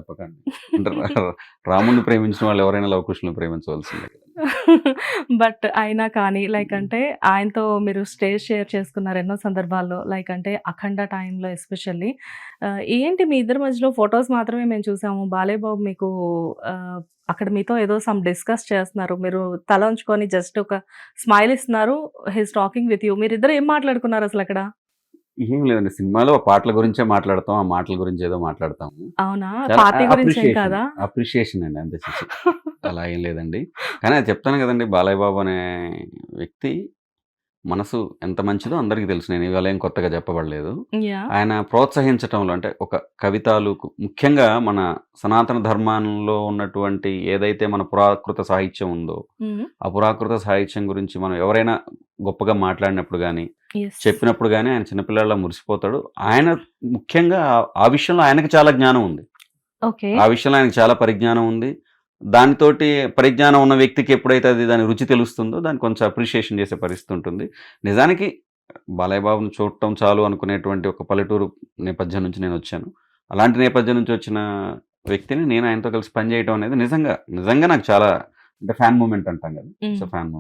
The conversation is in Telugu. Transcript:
తప్పకండి. అంటే రాముడిని ప్రేమించిన వాళ్ళు ఎవరైనా లవకుశులను ప్రేమించవలసిందే కదా! బట్ అయినా కానీ లైక్ అంటే ఆయనతో మీరు స్టేజ్ షేర్ చేసుకున్నారు ఎన్నో సందర్భాల్లో. లైక్ అంటే 'అఖండ' టైంలో ఎస్పెషల్లీ. ఏంటి మీ ఇద్దరి మధ్యలో ఫోటోస్ మాత్రమే మేము చూసాము. బాలయ్య బాబు మీకు అక్కడ మీతో ఏదో డిస్కస్ చేస్తున్నారు. మీరు తల ఉంచుకొని జస్ట్ ఒక స్మైల్ ఇస్తున్నారు. He is talking with you. మీరిద్దరు ఏం మాట్లాడుకున్నారు అసలక్కడ? ఏం లేదండి. సినిమాలో పాటల గురించే మాట్లాడతాం. ఆ మాటల గురించి ఏదో మాట్లాడతాము. అవునా? చాలా పార్టీ గురించేం అప్రిషియేషన్. కాదా? అప్రిషియేషన్ అండి అంతే ఛీ! అలా ఏం లేదండి. కానీ అది చెప్తాను కదండీ! బాలయ్య బాబు అనే వ్యక్తి మనసు ఎంత మంచిదో అందరికీ తెలుసు. నేను ఇవాళ ఏం కొత్తగా చెప్పబడలేదు. యాహ్! ఆయన ప్రోత్సహించటంలో అంటే ఒక కవితాలుకు ముఖ్యంగా మన సనాతన ధర్మంలో ఉన్నటువంటి ఏదైతే మన పురాకృత సాహిత్యం ఉందో, హ్మ్. ఆ పురాకృత సాహిత్యం గురించి మనం ఎవరైనా గొప్పగా మాట్లాడినప్పుడు గాని, యెస్. చెప్పినప్పుడు గాని ఆయన చిన్నపిల్లాడిలా మురిసిపోతాడు. ఆయన ముఖ్యంగా ఆ విషయంలో ఆయనకి చాలా జ్ఞానం ఉంది. ఓకే. ఆ విషయంలో ఆయనకి చాలా పరిజ్ఞానం ఉంది. దానితోటి పరిజ్ఞానం ఉన్న వ్యక్తికి ఎప్పుడైతే అది దాని రుచి తెలుస్తుందో దాన్ని కొంచెం అప్రిషియేషన్ చేసే పరిస్థితి ఉంటుంది. నిజానికి బాలయ్య బాబుని చూడటం చాలు అనుకునేటువంటి ఒక పల్లెటూరు నేపథ్యం నుంచి నేనొచ్చాను. అలాంటి నేపథ్యం నుంచి వచ్చిన వ్యక్తిని నేను ఆయనతో కలిసి పని చేయటం అనేది నిజంగా నాకు చాలా అంటే ఫ్యాన్ మూమెంట్ అంటాం కదా! హ్మ్. Fan moment.